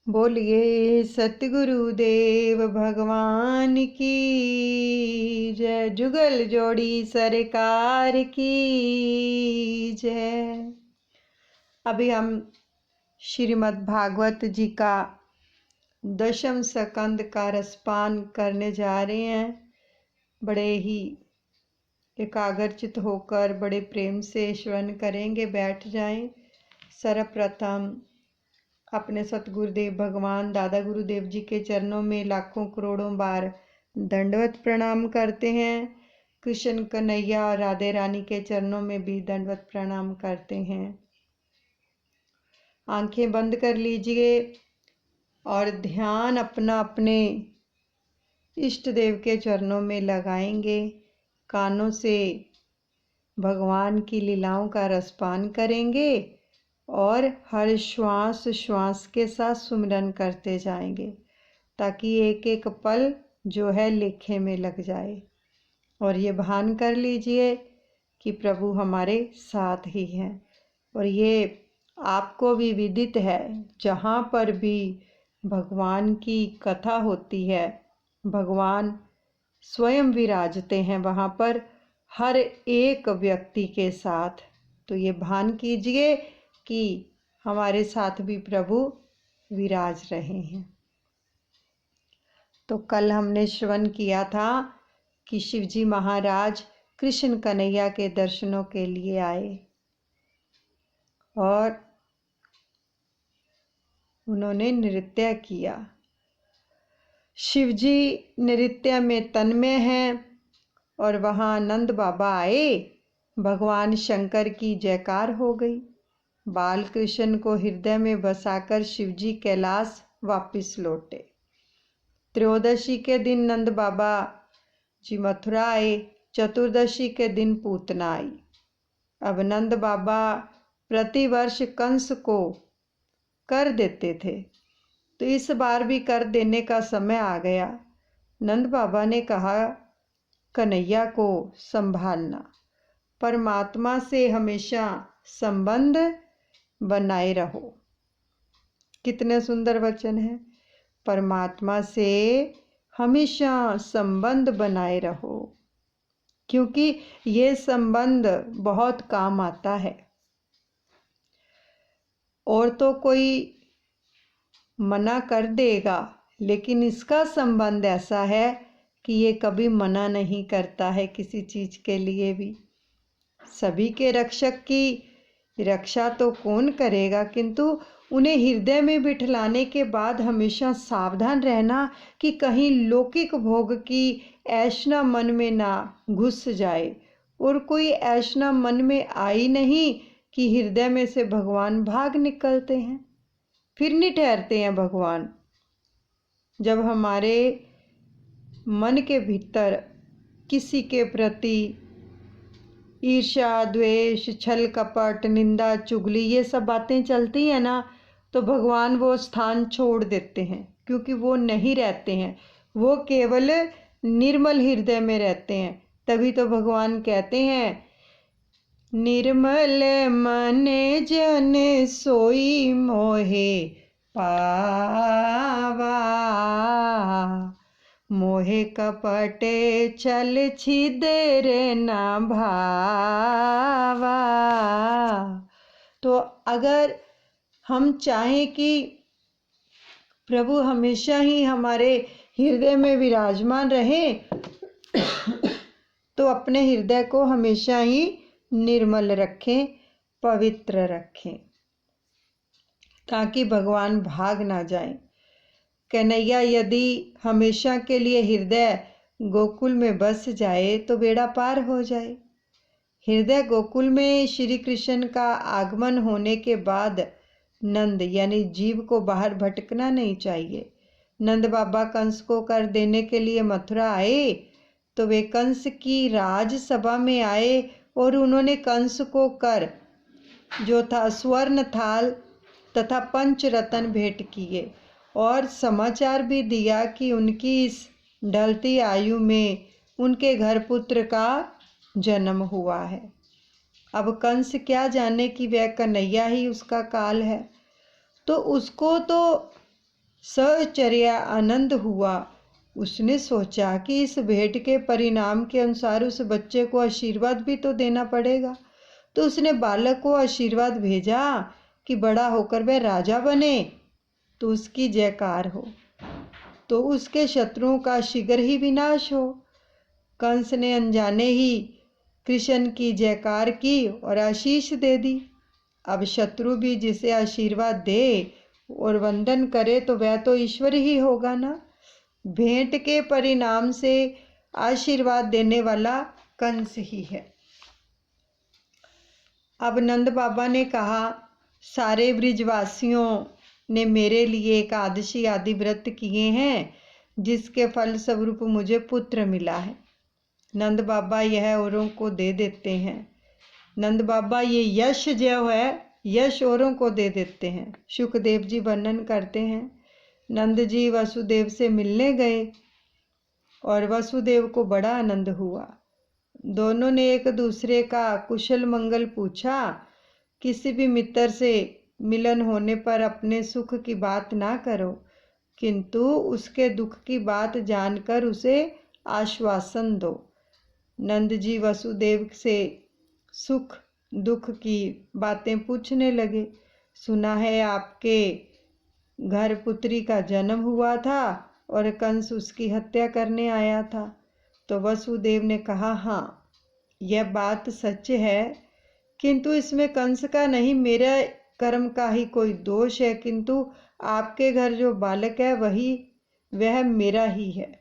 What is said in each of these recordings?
बोलिए सतगुरु देव भगवान की जय। जुगल जोड़ी सरकार की जय। अभी हम श्रीमद् भागवत जी का दशम स्कंद का रसपान करने जा रहे हैं। बड़े ही एकाग्रचित होकर बड़े प्रेम से श्रवण करेंगे। बैठ जाएं। सर्वप्रथम अपने सतगुरुदेव भगवान दादा गुरुदेव जी के चरणों में लाखों करोड़ों बार दंडवत प्रणाम करते हैं। कृष्ण कन्हैया और राधे रानी के चरणों में भी दंडवत प्रणाम करते हैं। आंखें बंद कर लीजिए और ध्यान अपना अपने इष्ट देव के चरणों में लगाएंगे। कानों से भगवान की लीलाओं का रसपान करेंगे और हर श्वास श्वास के साथ सुमिरन करते जाएंगे ताकि एक एक पल जो है लेखे में लग जाए। और ये भान कर लीजिए कि प्रभु हमारे साथ ही हैं। और ये आपको भी विदित है, जहाँ पर भी भगवान की कथा होती है भगवान स्वयं विराजते हैं वहाँ पर हर एक व्यक्ति के साथ। तो ये भान कीजिए कि हमारे साथ भी प्रभु विराज रहे हैं। तो कल हमने श्रवण किया था कि शिवजी महाराज कृष्ण कन्हैया के दर्शनों के लिए आए और उन्होंने नृत्य किया। शिवजी नृत्य में तन्मय हैं और वहाँ नंद बाबा आए। भगवान शंकर की जयकार हो गई। बाल कृष्ण को हृदय में बसाकर शिवजी कैलाश वापस लौटे। त्रयोदशी के दिन नंद बाबा जी मथुरा आए। चतुर्दशी के दिन पूतना आई। अब नंद बाबा प्रतिवर्ष कंस को कर देते थे, तो इस बार भी कर देने का समय आ गया। नंद बाबा ने कहा, कन्हैया को संभालना, परमात्मा से हमेशा संबंध बनाए रहो। कितने सुंदर वचन है। परमात्मा से हमेशा संबंध बनाए रहो, क्योंकि ये संबंध बहुत काम आता है। और तो कोई मना कर देगा, लेकिन इसका संबंध ऐसा है कि ये कभी मना नहीं करता है किसी चीज के लिए भी। सभी के रक्षक की रक्षा तो कौन करेगा, किंतु उन्हें हृदय में बिठलाने के बाद हमेशा सावधान रहना कि कहीं लौकिक भोग की ऐशना मन में ना घुस जाए। और कोई ऐशना मन में आई नहीं कि हृदय में से भगवान भाग निकलते हैं, फिर नहीं ठहरते हैं भगवान। जब हमारे मन के भीतर किसी के प्रति ईर्ष्या, द्वेष, छल कपट, निंदा, चुगली ये सब बातें चलती हैं ना, तो भगवान वो स्थान छोड़ देते हैं, क्योंकि वो नहीं रहते हैं। वो केवल निर्मल हृदय में रहते हैं। तभी तो भगवान कहते हैं, निर्मल मन जन सोई मोहे पावा, मोहे कपटे छल छिदर न भावा। तो अगर हम चाहें कि प्रभु हमेशा ही हमारे हृदय में विराजमान रहे, तो अपने हृदय को हमेशा ही निर्मल रखें, पवित्र रखें, ताकि भगवान भाग ना जाएं। कन्हैया यदि हमेशा के लिए हृदय गोकुल में बस जाए तो बेड़ा पार हो जाए। हृदय गोकुल में श्री कृष्ण का आगमन होने के बाद नंद यानी जीव को बाहर भटकना नहीं चाहिए। नंद बाबा कंस को कर देने के लिए मथुरा आए, तो वे कंस की राजसभा में आए और उन्होंने कंस को कर जो था स्वर्ण थाल तथा पंच रत्न भेंट किए और समाचार भी दिया कि उनकी इस ढलती आयु में उनके घर पुत्र का जन्म हुआ है। अब कंस क्या जाने कि वह कन्हैया ही उसका काल है, तो उसको तो सहचर्या आनंद हुआ। उसने सोचा कि इस भेंट के परिणाम के अनुसार उस बच्चे को आशीर्वाद भी तो देना पड़ेगा। तो उसने बालक को आशीर्वाद भेजा कि बड़ा होकर वह राजा बने, तो उसकी जयकार हो, तो उसके शत्रुओं का शीघ्र ही विनाश हो। कंस ने अनजाने ही कृष्ण की जयकार की और आशीष दे दी। अब शत्रु भी जिसे आशीर्वाद दे और वंदन करे तो वह तो ईश्वर ही होगा ना। भेंट के परिणाम से आशीर्वाद देने वाला कंस ही है। अब नंद बाबा ने कहा, सारे ब्रिजवासियों ने मेरे लिए एकादशी आदि व्रत किए हैं, जिसके फल स्वरूप मुझे पुत्र मिला है। नंद बाबा यह औरों को दे देते हैं। नंद बाबा ये यश जो है, यश औरों को दे देते हैं। सुखदेव जी वर्णन करते हैं, नंद जी वसुदेव से मिलने गए और वसुदेव को बड़ा आनंद हुआ। दोनों ने एक दूसरे का कुशल मंगल पूछा। किसी भी मित्र से मिलन होने पर अपने सुख की बात ना करो, किंतु उसके दुख की बात जानकर उसे आश्वासन दो। नंद जी वसुदेव से सुख दुख की बातें पूछने लगे। सुना है आपके घर पुत्री का जन्म हुआ था और कंस उसकी हत्या करने आया था। तो वसुदेव ने कहा, हाँ यह बात सच है, किंतु इसमें कंस का नहीं, मेरे कर्म का ही कोई दोष है, किंतु आपके घर जो बालक है वह मेरा ही है।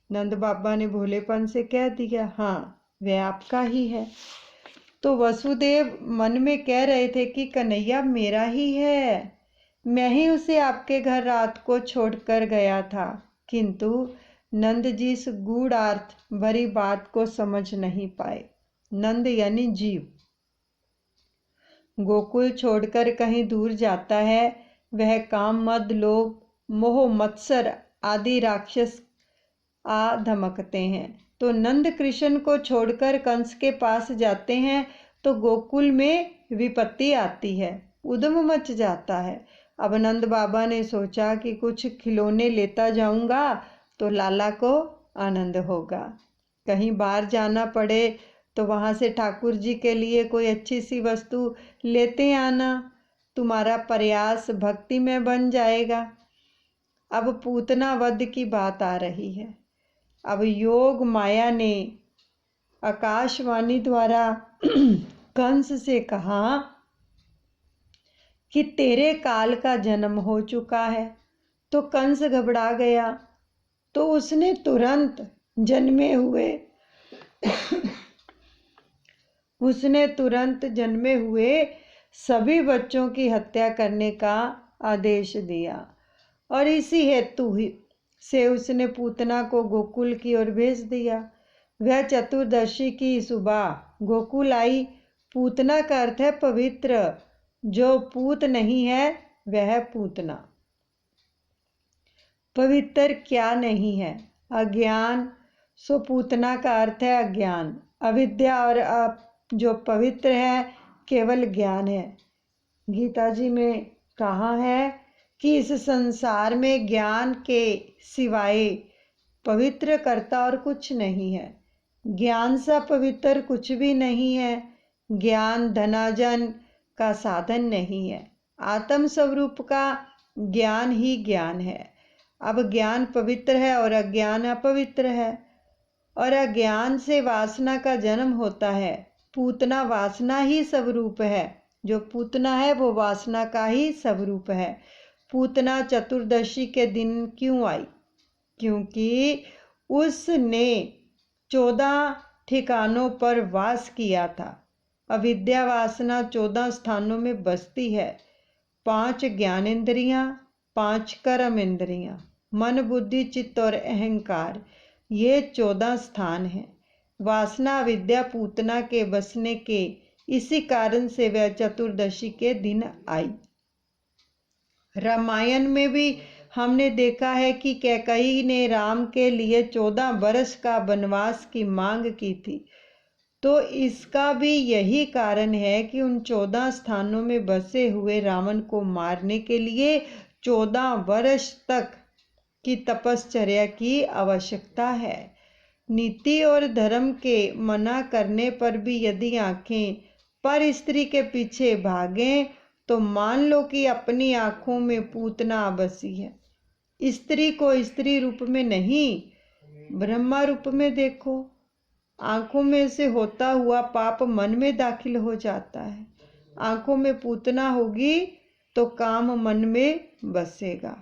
नंद बाबा ने भोलेपन से कह दिया, हाँ वह आपका ही है। तो वसुदेव मन में कह रहे थे कि कन्हैया मेरा ही है, मैं ही उसे आपके घर रात को छोड़कर गया था। किंतु नंद जी इस गूढ़ार्थ भरी बात को समझ नहीं पाए। नंद यानी जीव गोकुल छोड़कर कहीं दूर जाता है, वह काम मद लोभ मोह मत्सर आदि राक्षस आ धमकते हैं। तो नंद कृष्ण को छोड़कर कंस के पास जाते हैं तो गोकुल में विपत्ति आती है, उद्यम मच जाता है। अब नंद बाबा ने सोचा कि कुछ खिलौने लेता जाऊंगा तो लाला को आनंद होगा। कहीं बाहर जाना पड़े तो वहां से ठाकुर जी के लिए कोई अच्छी सी वस्तु लेते आना, तुम्हारा प्रयास भक्ति में बन जाएगा। अब पूतना वध की बात आ रही है। अब योग माया ने आकाशवाणी द्वारा कंस से कहा कि तेरे काल का जन्म हो चुका है। तो कंस घबरा गया, तो उसने तुरंत जन्मे हुए सभी बच्चों की हत्या करने का आदेश दिया और इसी हेतु से उसने पूतना को गोकुल की ओर भेज दिया। वह चतुर्दशी की सुबह गोकुल आई। पूतना का अर्थ है पवित्र, जो पूत नहीं है वह पूतना। पवित्र क्या नहीं है? अज्ञान। सो पूतना का अर्थ है अज्ञान, अविद्या, और जो पवित्र है केवल ज्ञान है। गीता जी में कहा है कि इस संसार में ज्ञान के सिवाय पवित्र करता और कुछ नहीं है। ज्ञान सा पवित्र कुछ भी नहीं है। ज्ञान धनार्जन का साधन नहीं है। आत्म स्वरूप का ज्ञान ही ज्ञान है। अब ज्ञान पवित्र है और अज्ञान अपवित्र है, और अज्ञान से वासना का जन्म होता है। पूतना वासना ही स्वरूप है। जो पूतना है वो वासना का ही स्वरूप है। पूतना चतुर्दशी के दिन क्यों आई? क्योंकि उसने 14 ठिकानों पर वास किया था। अविद्या वासना 14 स्थानों में बसती है। 5 ज्ञानेंद्रियां, 5 कर्म इंद्रियां, मन बुद्धि चित्त और अहंकार, ये 14 स्थान हैं। वासना अविद्या पूतना के बसने के इसी कारण से वह चतुर्दशी के दिन आई। रामायण में भी हमने देखा है कि कैकेयी ने राम के लिए 14 वर्ष का वनवास की मांग की थी। तो इसका भी यही कारण है कि उन 14 स्थानों में बसे हुए रावण को मारने के लिए 14 वर्ष तक की तपश्चर्या की आवश्यकता है। नीति और धर्म के मना करने पर भी यदि आंखें पर स्त्री के पीछे भागें तो मान लो कि अपनी आंखों में पूतना बसी है। स्त्री को स्त्री रूप में नहीं, ब्रह्मा रूप में देखो। आंखों में से होता हुआ पाप मन में दाखिल हो जाता है। आंखों में पूतना होगी तो काम मन में बसेगा।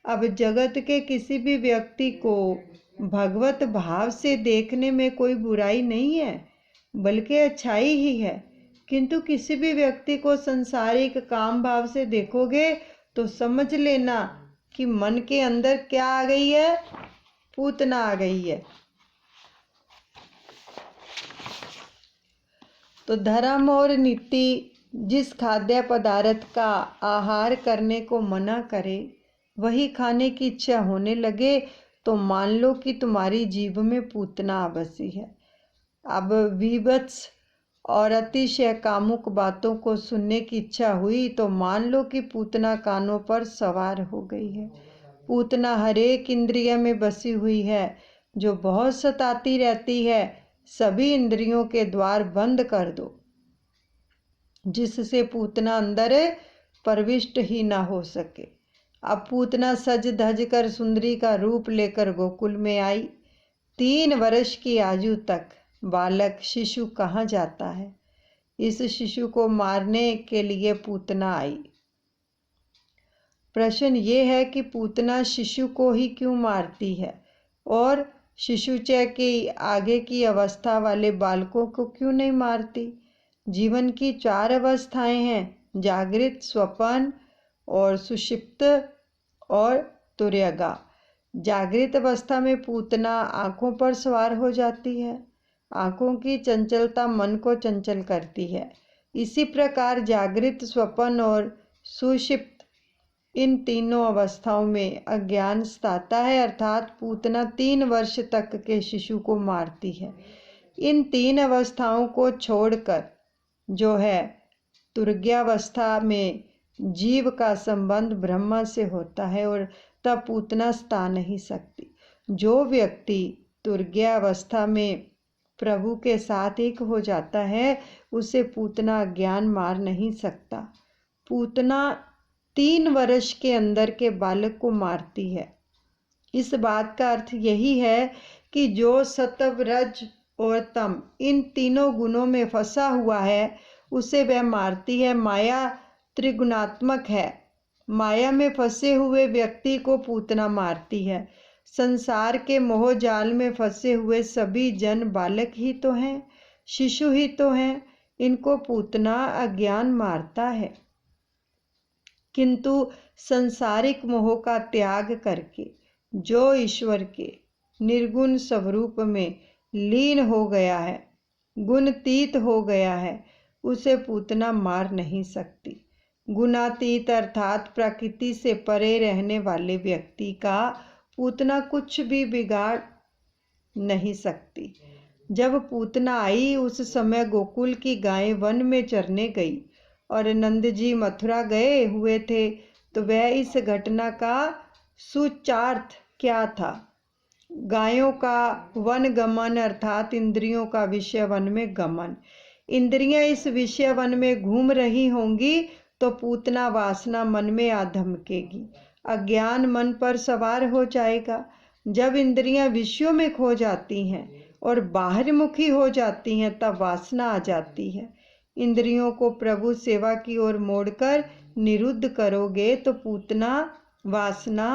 अब जगत के किसी भी व्यक्ति को भगवत भाव से देखने में कोई बुराई नहीं है, बल्कि अच्छाई ही है। किंतु किसी भी व्यक्ति को संसारिक काम भाव से देखोगे तो समझ लेना कि मन के अंदर क्या आ गई है? पूतना आ गई है। तो धर्म और नीति जिस खाद्य पदार्थ का आहार करने को मना करे, वही खाने की इच्छा होने लगे तो मान लो कि तुम्हारी जीभ में पूतना बसी है। अब विभत्स और अतिशय कामुक बातों को सुनने की इच्छा हुई तो मान लो कि पूतना कानों पर सवार हो गई है। पूतना हर एक इंद्रिय में बसी हुई है, जो बहुत सताती रहती है। सभी इंद्रियों के द्वार बंद कर दो, जिससे पूतना अंदर प्रविष्ट ही ना हो सके। अब पूतना सज धज कर सुंदरी का रूप लेकर गोकुल में आई। 3 वर्ष की आयु तक बालक शिशु कहाँ जाता है? इस शिशु को मारने के लिए पूतना आई। प्रश्न ये है कि पूतना शिशु को ही क्यों मारती है और शिशुचय की आगे की अवस्था वाले बालकों को क्यों नहीं मारती? जीवन की 4 अवस्थाएं हैं, जागृत, स्वप्न और सुषुप्त और तुर्यगा। जागृत अवस्था में पूतना आंखों पर सवार हो जाती है। आंखों की चंचलता मन को चंचल करती है। इसी प्रकार जागृत, स्वप्न और सुषुप्त, इन तीनों अवस्थाओं में अज्ञान सताता है, अर्थात पूतना 3 वर्ष तक के शिशु को मारती है। इन 3 अवस्थाओं को छोड़कर जो है तुर्यावस्था में जीव का संबंध ब्रह्मा से होता है और तब पूतना सता नहीं सकती। जो व्यक्ति तुर्यावस्था में प्रभु के साथ एक हो जाता है, उसे पूतना अज्ञान मार नहीं सकता। पूतना 3 वर्ष के अंदर के बालक को मारती है। इस बात का अर्थ यही है कि जो सत्व, रज और तम इन तीनों गुणों में फंसा हुआ है, उसे वह मारती है। माया त्रिगुणात्मक है। माया में फंसे हुए व्यक्ति को पूतना मारती है। संसार के मोह जाल में फंसे हुए सभी जन बालक ही तो हैं, शिशु ही तो हैं। इनको पूतना अज्ञान मारता है। किंतु संसारिक मोह का त्याग करके जो ईश्वर के निर्गुण स्वरूप में लीन हो गया है, गुणातीत हो गया है, उसे पूतना मार नहीं सकती। गुणातीत अर्थात प्रकृति से परे रहने वाले व्यक्ति का पूतना कुछ भी बिगाड़ नहीं सकती। जब पूतना आई उस समय गोकुल की गायें वन में चरने गई और नंद जी मथुरा गए हुए थे, तो वह इस घटना का सूचार्थ क्या था? गायों का वन गमन अर्थात इंद्रियों का विषय वन में गमन। इंद्रियां इस विषय वन में घूम रही होंगी तो पूतना वासना मन में आ धमकेगी। अज्ञान मन पर सवार हो जाएगा। जब इंद्रियां विषयों में खो जाती हैं और बाहरमुखी हो जाती हैं, तब वासना आ जाती है। इंद्रियों को प्रभु सेवा की ओर मोड़कर निरुद्ध करोगे तो पूतना वासना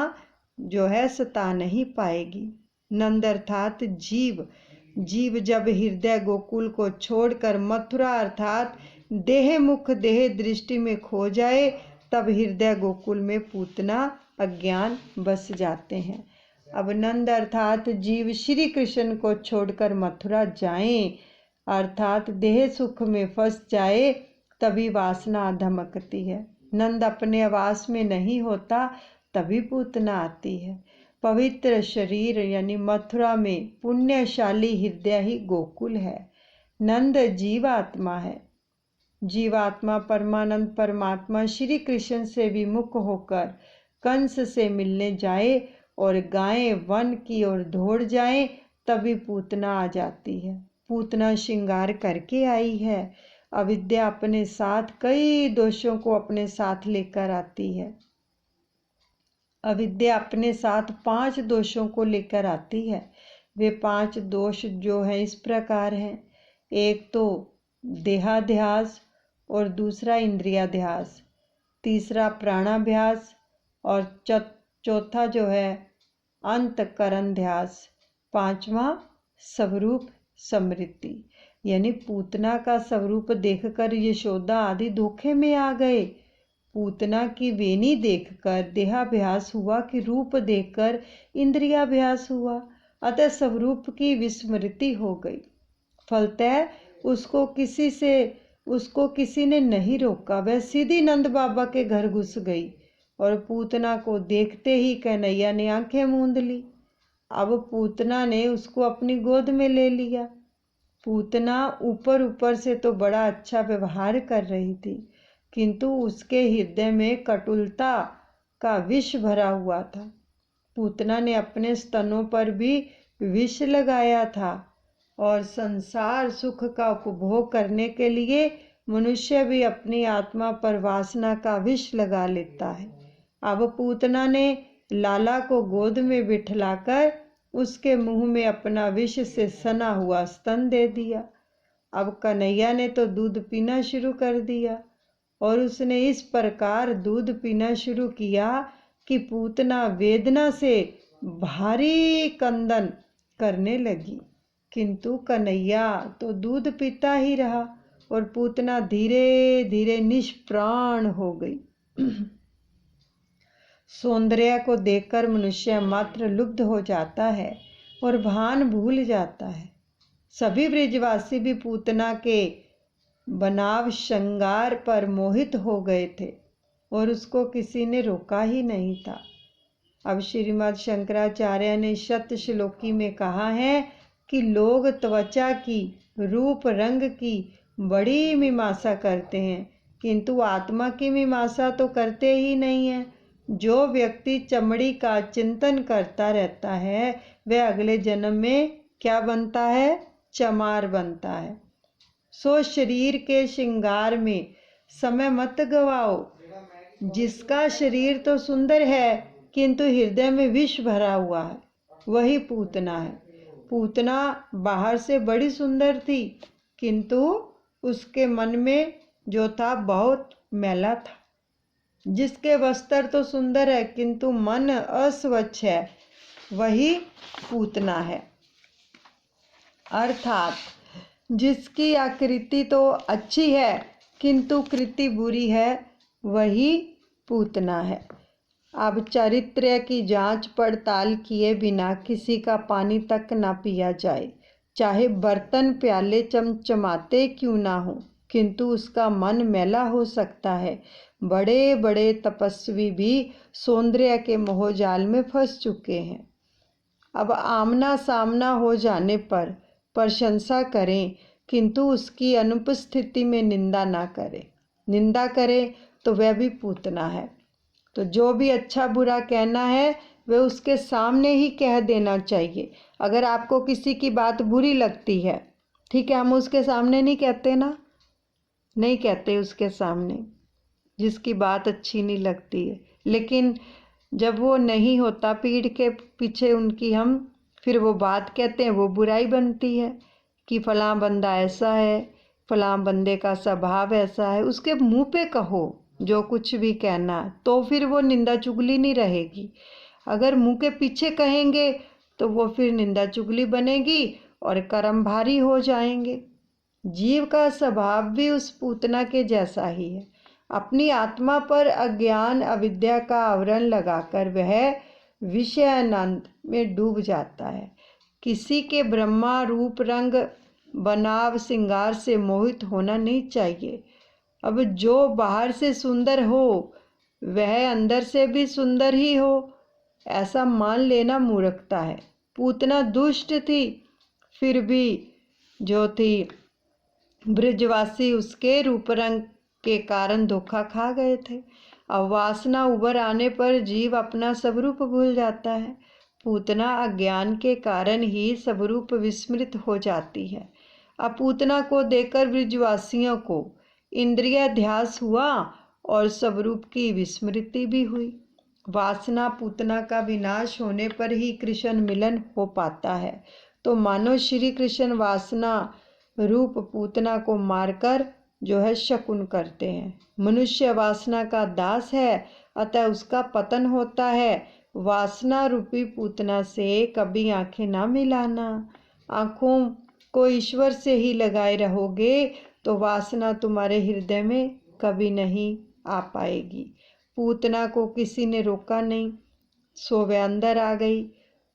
जो है सता नहीं पाएगी। नंद अर्थात जीव जब हृदय गोकुल को छोड़कर मथुरा अर्थात देह मुख देह दृष्टि में खो जाए, तब हृदय गोकुल में पूतना अज्ञान बस जाते हैं। अब नंद अर्थात जीव श्री कृष्ण को छोड़कर मथुरा जाएं, अर्थात देह सुख में फंस जाए, तभी वासना धमकती है। नंद अपने आवास में नहीं होता, तभी पूतना आती है। पवित्र शरीर यानी मथुरा में पुण्यशाली हृदय ही गोकुल है। नंद जीवात्मा है। जीवात्मा परमानंद परमात्मा श्री कृष्ण से विमुख होकर कंस से मिलने जाए और गायें वन की ओर दौड़ जाएं, तभी पूतना आ जाती है। पूतना श्रृंगार करके आई है। अविद्या अपने साथ कई दोषों को अपने साथ लेकर आती है। अविद्या अपने साथ 5 दोषों को लेकर आती है। वे 5 दोष जो हैं इस प्रकार हैं। एक तो देहाध्यास, और दूसरा इंद्रियाध्यास, तीसरा प्राणाभ्यास, और चौथा जो है अंतकरण ध्यास, 5वां स्वरूप स्मृति। यानी पूतना का स्वरूप देखकर यशोदा आदि धोखे में आ गए। पूतना की वेणी देखकर देहाभ्यास हुआ कि रूप देखकर इंद्रियाभ्यास हुआ, अतः स्वरूप की विस्मृति हो गई। फलतः उसको किसी ने नहीं रोका, वह सीधी नंद बाबा के घर घुस गई और पूतना को देखते ही कन्हैया ने आंखें मूंद ली। अब पूतना ने उसको अपनी गोद में ले लिया। पूतना ऊपर ऊपर से तो बड़ा अच्छा व्यवहार कर रही थी, किंतु उसके हृदय में कटुलता का विष भरा हुआ था। पूतना ने अपने स्तनों पर भी विष लगाया था, और संसार सुख का उपभोग करने के लिए मनुष्य भी अपनी आत्मा पर वासना का विष लगा लेता है। अब पूतना ने लाला को गोद में बिठलाकर उसके मुंह में अपना विष से सना हुआ स्तन दे दिया। अब कन्हैया ने तो दूध पीना शुरू कर दिया, और उसने इस प्रकार दूध पीना शुरू किया कि पूतना वेदना से भारी कंदन करने लगी, किंतु कन्हैया तो दूध पीता ही रहा और पूतना धीरे धीरे निष्प्राण हो गई। सौंदर्य को देखकर मनुष्य मात्र लुब्ध हो जाता है और भान भूल जाता है। सभी ब्रिजवासी भी पूतना के बनाव श्रृंगार पर मोहित हो गए थे और उसको किसी ने रोका ही नहीं था। अब श्रीमद् शंकराचार्य ने शत श्लोकी में कहा है कि लोग त्वचा की, रूप रंग की बड़ी मीमांसा करते हैं, किंतु आत्मा की मीमांसा तो करते ही नहीं है। जो व्यक्ति चमड़ी का चिंतन करता रहता है वह अगले जन्म में क्या बनता है? चमार बनता है। सो शरीर के श्रृंगार में समय मत गवाओ। जिसका शरीर तो सुंदर है किंतु हृदय में विष भरा हुआ है, वही पूतना है। पूतना बाहर से बड़ी सुंदर थी, किंतु उसके मन में जो था बहुत मैला था। जिसके वस्त्र तो सुंदर है किंतु मन अस्वच्छ है, वही पूतना है। अर्थात जिसकी आकृति तो अच्छी है किंतु कृति बुरी है, वही पूतना है। अब चरित्र की जांच पड़ताल किए बिना किसी का पानी तक ना पिया जाए, चाहे बर्तन प्याले चमचमाते क्यों ना हो, किंतु उसका मन मैला हो सकता है। बड़े बड़े तपस्वी भी सौंदर्य के मोहजाल में फंस चुके हैं। अब आमना सामना हो जाने पर प्रशंसा करें, किंतु उसकी अनुपस्थिति में निंदा ना करें। निंदा करें तो वह भी पूतना है। तो जो भी अच्छा बुरा कहना है वह उसके सामने ही कह देना चाहिए। अगर आपको किसी की बात बुरी लगती है, ठीक है, हम उसके सामने नहीं कहते ना, नहीं कहते उसके सामने जिसकी बात अच्छी नहीं लगती है। लेकिन जब वो नहीं होता, पीठ के पीछे उनकी हम फिर वो बात कहते हैं, वो बुराई बनती है कि फलां बंदा ऐसा है, फलां बंदे का स्वभाव ऐसा है। उसके मुंह पे कहो जो कुछ भी कहना, तो फिर वो निंदा चुगली नहीं रहेगी। अगर मुंह के पीछे कहेंगे तो वो फिर निंदा चुगली बनेगी और कर्म भारी हो जाएंगे। जीव का स्वभाव भी उस पूतना के जैसा ही है। अपनी आत्मा पर अज्ञान अविद्या का आवरण लगाकर वह विषयानंद में डूब जाता है। किसी के ब्रह्मा रूप रंग बनाव श्रृंगार से मोहित होना नहीं चाहिए। अब जो बाहर से सुंदर हो वह अंदर से भी सुंदर ही हो, ऐसा मान लेना मूर्खता है। पूतना दुष्ट थी, फिर भी जो थी ब्रजवासी उसके रूप रंग के कारण धोखा खा गए थे। अब वासना उभर आने पर जीव अपना स्वरूप भूल जाता है। पूतना अज्ञान के कारण ही स्वरूप विस्मृत हो जाती है। अब पूतना को देखकर ब्रजवासियों को इंद्रियाध्यास हुआ और स्वरूप की विस्मृति भी हुई। वासना पूतना का विनाश होने पर ही कृष्ण मिलन हो पाता है। तो मानो श्री कृष्ण वासना रूप पूतना को मारकर जो है शकुन करते हैं। मनुष्य वासना का दास है, अतः उसका पतन होता है। वासना रूपी पूतना से कभी आंखें ना मिलाना। आंखों को ईश्वर से ही लगाए रहोगे तो वासना तुम्हारे हृदय में कभी नहीं आ पाएगी। पूतना को किसी ने रोका नहीं, सो वह अंदर आ गई,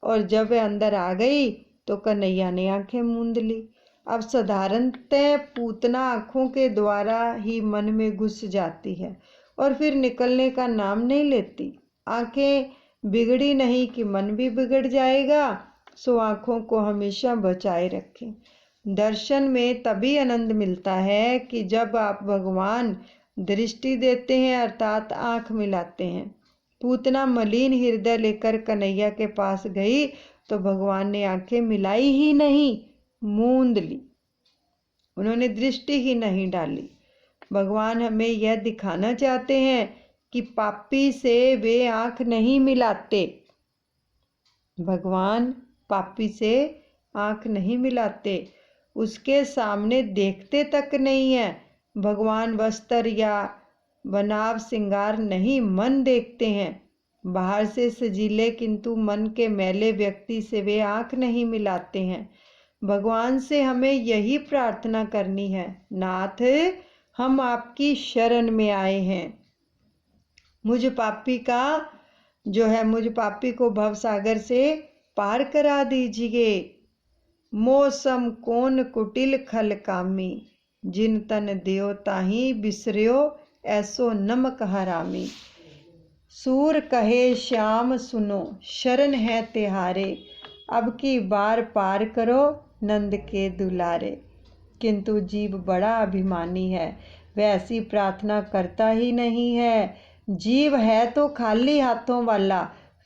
और जब वह अंदर आ गई तो कन्हैया ने आंखें मूंद ली। अब साधारणतः पूतना आँखों के द्वारा ही मन में घुस जाती है और फिर निकलने का नाम नहीं लेती। आँखें बिगड़ी नहीं कि मन भी बिगड़ जाएगा, सो आँखों को हमेशा बचाए रखें। दर्शन में तभी आनंद मिलता है कि जब आप भगवान दृष्टि देते हैं, अर्थात आँख मिलाते हैं। पूतना मलिन हृदय लेकर कन्हैया के पास गई तो भगवान ने आंखें मिलाई ही नहीं, मूंद ली। उन्होंने दृष्टि ही नहीं डाली। भगवान हमें यह दिखाना चाहते हैं कि पापी से वे आंख नहीं मिलाते। भगवान पापी से आंख नहीं मिलाते, उसके सामने देखते तक नहीं है। भगवान वस्त्र या बनाव श्रृंगार नहीं, मन देखते हैं। बाहर से सजीले किंतु मन के मैले व्यक्ति से वे आंख नहीं मिलाते हैं। भगवान से हमें यही प्रार्थना करनी है, नाथ हम आपकी शरण में आए हैं। मुझ पापी को भवसागर से पार करा दीजिए। मौसम कौन कुटिल खल कामी, जिन तन देव ताही बिसर्यो ऐसो नमक हरामी। सूर कहे श्याम सुनो, शरण है तिहारे, अब की बार पार करो नंद के दुलारे। किंतु जीव बड़ा अभिमानी है, वह ऐसी प्रार्थना करता ही नहीं है। जीव है तो खाली हाथों वाला,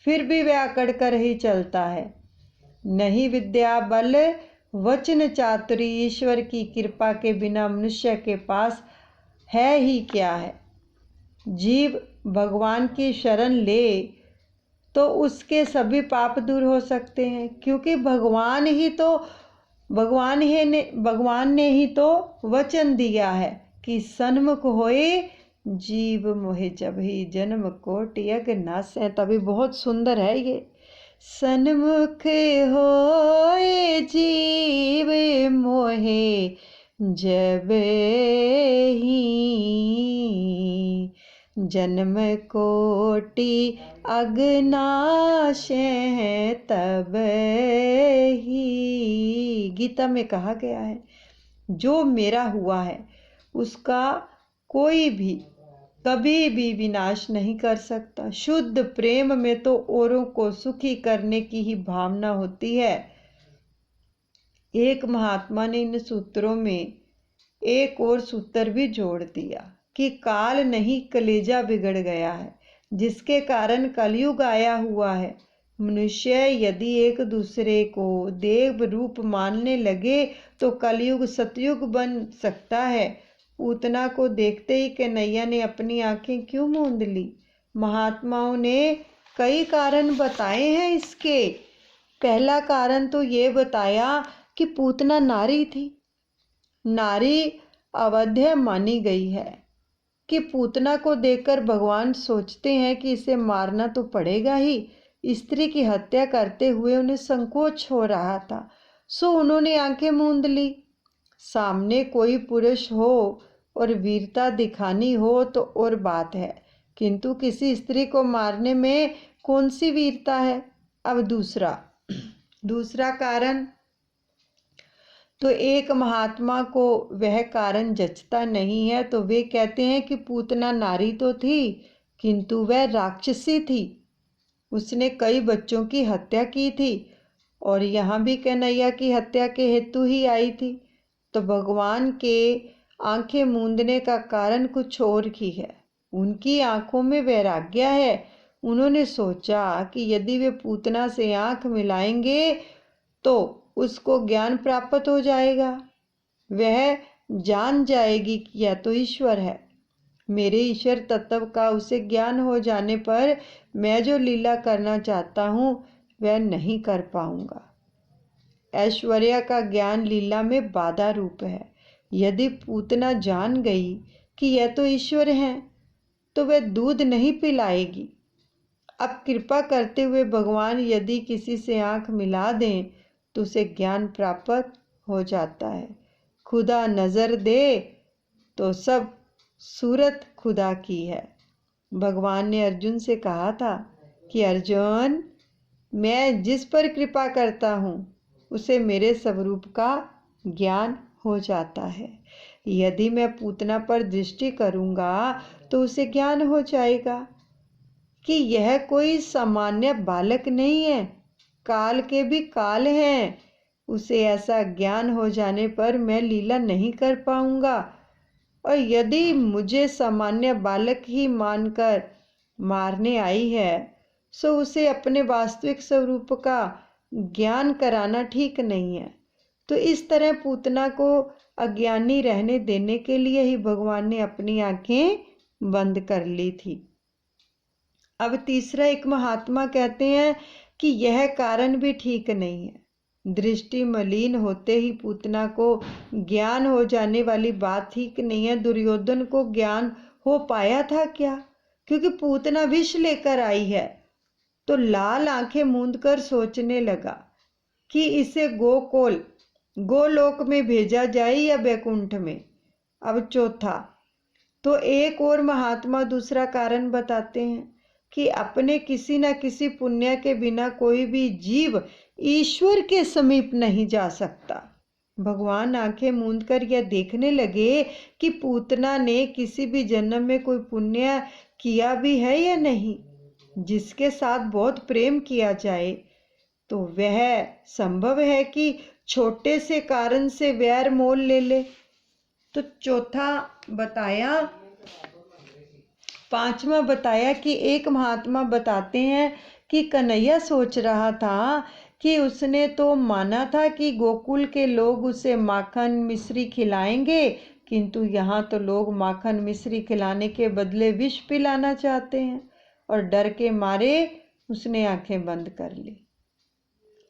फिर भी वह अकड़ कर ही चलता है। नहीं विद्या बल वचन चातुरी, ईश्वर की कृपा के बिना मनुष्य के पास है ही क्या है। जीव भगवान की शरण ले तो उसके सभी पाप दूर हो सकते हैं, क्योंकि भगवान ने ही तो वचन दिया है कि सन्मुख होए जीव मोहे जब ही जन्म कोटि अगनासै। तभी बहुत सुंदर है ये। सन्मुख होए जीव मोहे जब ही जन्म कोटि अगनाशय तब ही। गीता में कहा गया है, जो मेरा हुआ है उसका कोई भी कभी भी विनाश नहीं कर सकता। शुद्ध प्रेम में तो औरों को सुखी करने की ही भावना होती है। एक महात्मा ने इन सूत्रों में एक और सूत्र भी जोड़ दिया कि काल नहीं कलेजा बिगड़ गया है, जिसके कारण कलयुग आया हुआ है। मनुष्य यदि एक दूसरे को देव रूप मानने लगे तो कलयुग सतयुग बन सकता है। पूतना को देखते ही कन्हैया ने अपनी आंखें क्यों मूंद ली? महात्माओं ने कई कारण बताए हैं इसके। पहला कारण तो ये बताया कि पूतना नारी थी। नारी अवध्य मानी गई है कि पूतना को देखकर भगवान सोचते हैं कि इसे मारना तो पड़ेगा ही। स्त्री की हत्या करते हुए उन्हें संकोच हो रहा था, सो उन्होंने आंखें मूंद ली। सामने कोई पुरुष हो और वीरता दिखानी हो तो और बात है, किंतु किसी स्त्री को मारने में कौन सी वीरता है। अब दूसरा कारण तो एक महात्मा को वह कारण जचता नहीं है, तो वे कहते हैं कि पूतना नारी तो थी किंतु वह राक्षसी थी। उसने कई बच्चों की हत्या की थी और यहाँ भी कन्हैया की हत्या के हेतु ही आई थी। तो भगवान के आंखें मूंदने का कारण कुछ और ही है। उनकी आंखों में वैराग्य है। उन्होंने सोचा कि यदि वे पूतना से आंख मिलाएंगे तो उसको ज्ञान प्राप्त हो जाएगा। वह जान जाएगी कि यह तो ईश्वर है। मेरे ईश्वर तत्व का उसे ज्ञान हो जाने पर मैं जो लीला करना चाहता हूँ वह नहीं कर पाऊंगा। ऐश्वर्य का ज्ञान लीला में बाधा रूप है। यदि पूतना जान गई कि यह तो ईश्वर है तो वह दूध नहीं पिलाएगी। अब कृपा करते हुए भगवान यदि किसी से आंख मिला दें तो उसे ज्ञान प्राप्त हो जाता है। खुदा नजर दे तो सब सूरत खुदा की है। भगवान ने अर्जुन से कहा था कि अर्जुन, मैं जिस पर कृपा करता हूँ उसे मेरे स्वरूप का ज्ञान हो जाता है। यदि मैं पूतना पर दृष्टि करूँगा तो उसे ज्ञान हो जाएगा कि यह कोई सामान्य बालक नहीं है, काल के भी काल हैं। उसे ऐसा ज्ञान हो जाने पर मैं लीला नहीं कर पाऊंगा, और यदि मुझे सामान्य बालक ही मानकर मारने आई है सो उसे अपने वास्तविक स्वरूप का ज्ञान कराना ठीक नहीं है। तो इस तरह पूतना को अज्ञानी रहने देने के लिए ही भगवान ने अपनी आंखें बंद कर ली थी। अब तीसरा एक महात्मा कहते हैं कि यह कारण भी ठीक नहीं है। दृष्टि मलिन होते ही पूतना को ज्ञान हो जाने वाली बात ठीक नहीं है। दुर्योधन को ज्ञान हो पाया था क्या? क्योंकि पूतना विष लेकर आई है। तो लाल आंखें मूंदकर सोचने लगा कि इसे गोलोक में भेजा जाए या बैकुंठ में। अब चौथा तो एक और महात्मा दूसरा कारण बताते हैं कि अपने किसी न किसी पुण्य के बिना कोई भी जीव ईश्वर के समीप नहीं जा सकता। भगवान आंखें मूंदकर यह देखने लगे कि पूतना ने किसी भी जन्म में कोई पुण्य किया भी है या नहीं। जिसके साथ बहुत प्रेम किया जाए तो वह संभव है कि छोटे से कारण से वैर मोल ले ले। तो पांचवा बताया कि एक महात्मा बताते हैं कि कन्हैया सोच रहा था कि उसने तो माना था कि गोकुल के लोग उसे माखन मिश्री खिलाएंगे, किंतु यहाँ तो लोग माखन मिश्री खिलाने के बदले विष पिलाना चाहते हैं, और डर के मारे उसने आंखें बंद कर ली।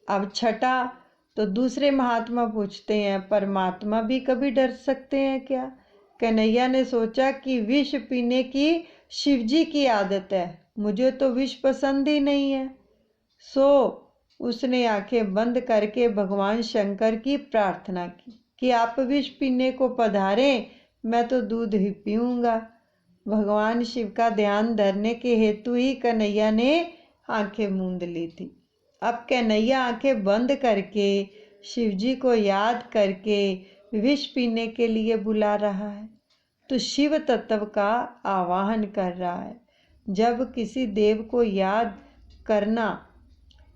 अब छठा तो दूसरे महात्मा पूछते हैं, परमात्मा भी कभी डर सकते हैं क्या? कन्हैया ने सोचा कि विष पीने की शिवजी की आदत है, मुझे तो विष पसंद ही नहीं है। सो उसने आंखें बंद करके भगवान शंकर की प्रार्थना की कि आप विष पीने को पधारें, मैं तो दूध ही पीऊँगा। भगवान शिव का ध्यान धरने के हेतु ही कन्हैया ने आंखें मूंद ली थी। अब कन्हैया आंखें बंद करके शिवजी को याद करके विष पीने के लिए बुला रहा है, तो शिव तत्व का आवाहन कर रहा है। जब किसी देव को याद करना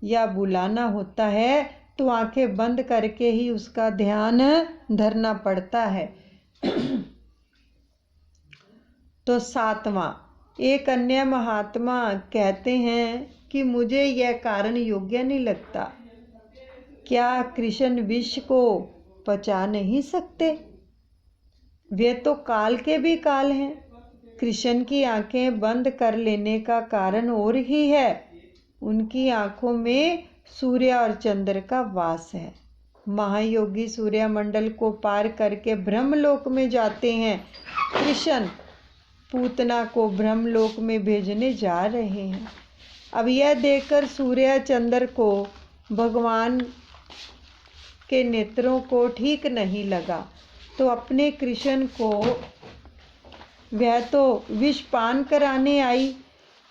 या बुलाना होता है तो आंखें बंद करके ही उसका ध्यान धरना पड़ता है। तो सातवां एक अन्य महात्मा कहते हैं कि मुझे यह कारण योग्य नहीं लगता। क्या कृष्ण विष को पचा नहीं सकते? वे तो काल के भी काल हैं। कृष्ण की आंखें बंद कर लेने का कारण और ही है, उनकी आंखों में सूर्य और चंद्र का वास है। महायोगी सूर्यमंडल को पार करके ब्रह्मलोक में जाते हैं। कृष्ण पूतना को ब्रह्मलोक में भेजने जा रहे हैं। अब यह देखकर सूर्य चंद्र को भगवान के नेत्रों को ठीक नहीं लगा, तो अपने कृष्ण को वह तो विष पान कराने आई,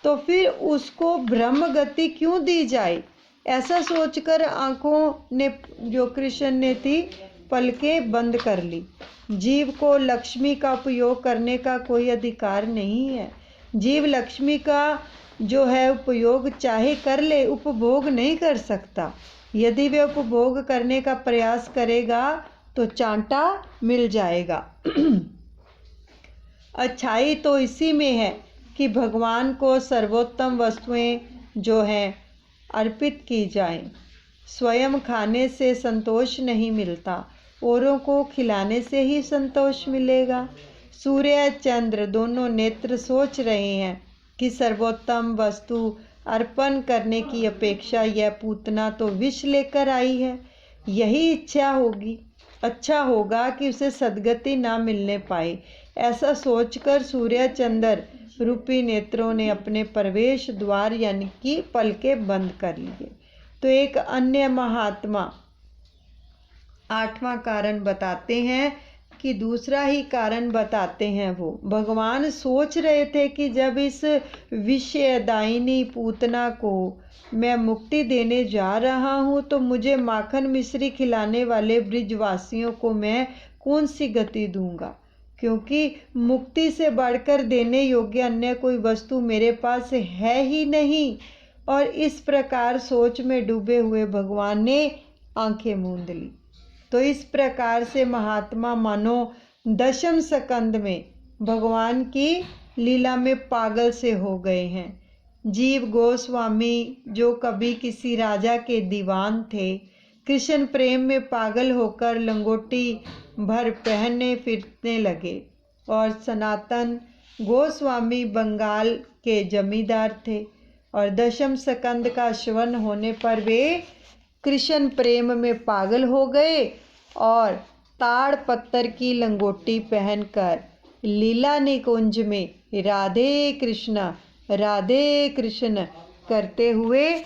तो फिर उसको ब्रह्म गति क्यों दी जाए? ऐसा सोचकर आंखों ने जो कृष्ण ने थी पलकें बंद कर ली। जीव को लक्ष्मी का उपयोग करने का कोई अधिकार नहीं है। जीव लक्ष्मी का जो है उपयोग चाहे कर ले, उपभोग नहीं कर सकता। यदि वे उपभोग करने का प्रयास करेगा तो चांटा मिल जाएगा। अच्छाई तो इसी में है कि भगवान को सर्वोत्तम वस्तुएं जो हैं अर्पित की जाएं। स्वयं खाने से संतोष नहीं मिलता, औरों को खिलाने से ही संतोष मिलेगा। सूर्य चंद्र दोनों नेत्र सोच रहे हैं कि सर्वोत्तम वस्तु अर्पण करने की अपेक्षा यह पूतना तो विष लेकर आई है, यही इच्छा होगी, अच्छा होगा कि उसे सद्गति ना मिलने पाए। ऐसा सोचकर सूर्य चंद्र रूपी नेत्रों ने अपने प्रवेश द्वार यानी कि पलकें बंद कर लिए। तो एक अन्य महात्मा 8वां कारण बताते हैं कि दूसरा ही कारण बताते हैं। वो भगवान सोच रहे थे कि जब इस विषयदायिनी पूतना को मैं मुक्ति देने जा रहा हूँ तो मुझे माखन मिश्री खिलाने वाले ब्रिजवासियों को मैं कौन सी गति दूंगा, क्योंकि मुक्ति से बढ़कर देने योग्य अन्य कोई वस्तु मेरे पास है ही नहीं। और इस प्रकार सोच में डूबे हुए भगवान ने आंखें मूंद ली। तो इस प्रकार से महात्मा मानो दशम स्कंद में भगवान की लीला में पागल से हो गए हैं। जीव गोस्वामी जो कभी किसी राजा के दीवान थे, कृष्ण प्रेम में पागल होकर लंगोटी भर पहनने फिरने लगे। और सनातन गोस्वामी बंगाल के जमींदार थे और दशम स्कंद का श्रवण होने पर वे कृष्ण प्रेम में पागल हो गए और ताड़ पत्थर की लंगोटी पहनकर लीला निकुंज में राधे कृष्ण करते हुए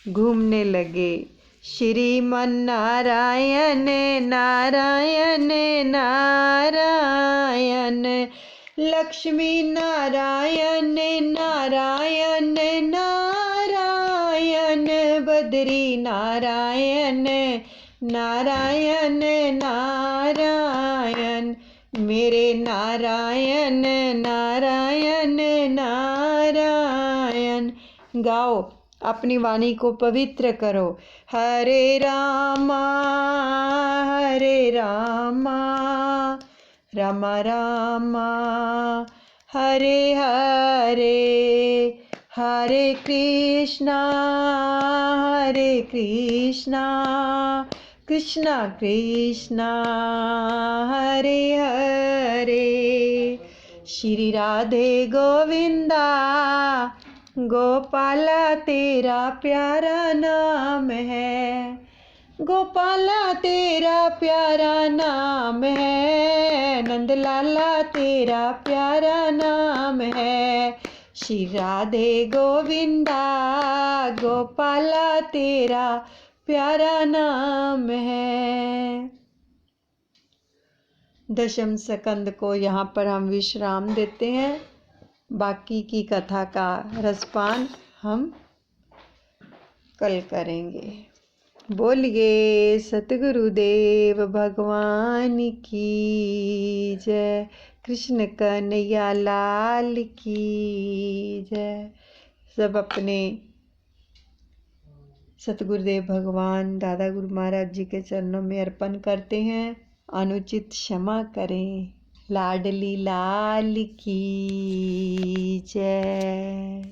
घूमने लगे। श्रीमन नारायण नारायण नारायण, लक्ष्मी नारायण नारायण नारायण, बद्री नारायण नारायण नारायण, मेरे नारायण नारायण नारायण। गाओ, अपनी वाणी को पवित्र करो। हरे रामा राम रामा हरे हरे, हरे कृष्णा कृष्णा कृष्णा हरे हरे। श्री राधे गोविंदा गोपाला तेरा प्यारा नाम है, गोपाला तेरा प्यारा नाम है, नंदलाला तेरा प्यारा नाम है। श्री राधे गोविंदा गोपाला तेरा प्यारा नाम है। दशम स्कंद को यहाँ पर हम विश्राम देते हैं। बाकी की कथा का रसपान हम कल करेंगे। बोलिए सतगुरुदेव भगवान की जय, कृष्ण कन्हैया लाल की जय। सब अपने सतगुरुदेव भगवान दादा गुरु महाराज जी के चरणों में अर्पण करते हैं। अनुचित क्षमा करें। लाडली लाल की जय।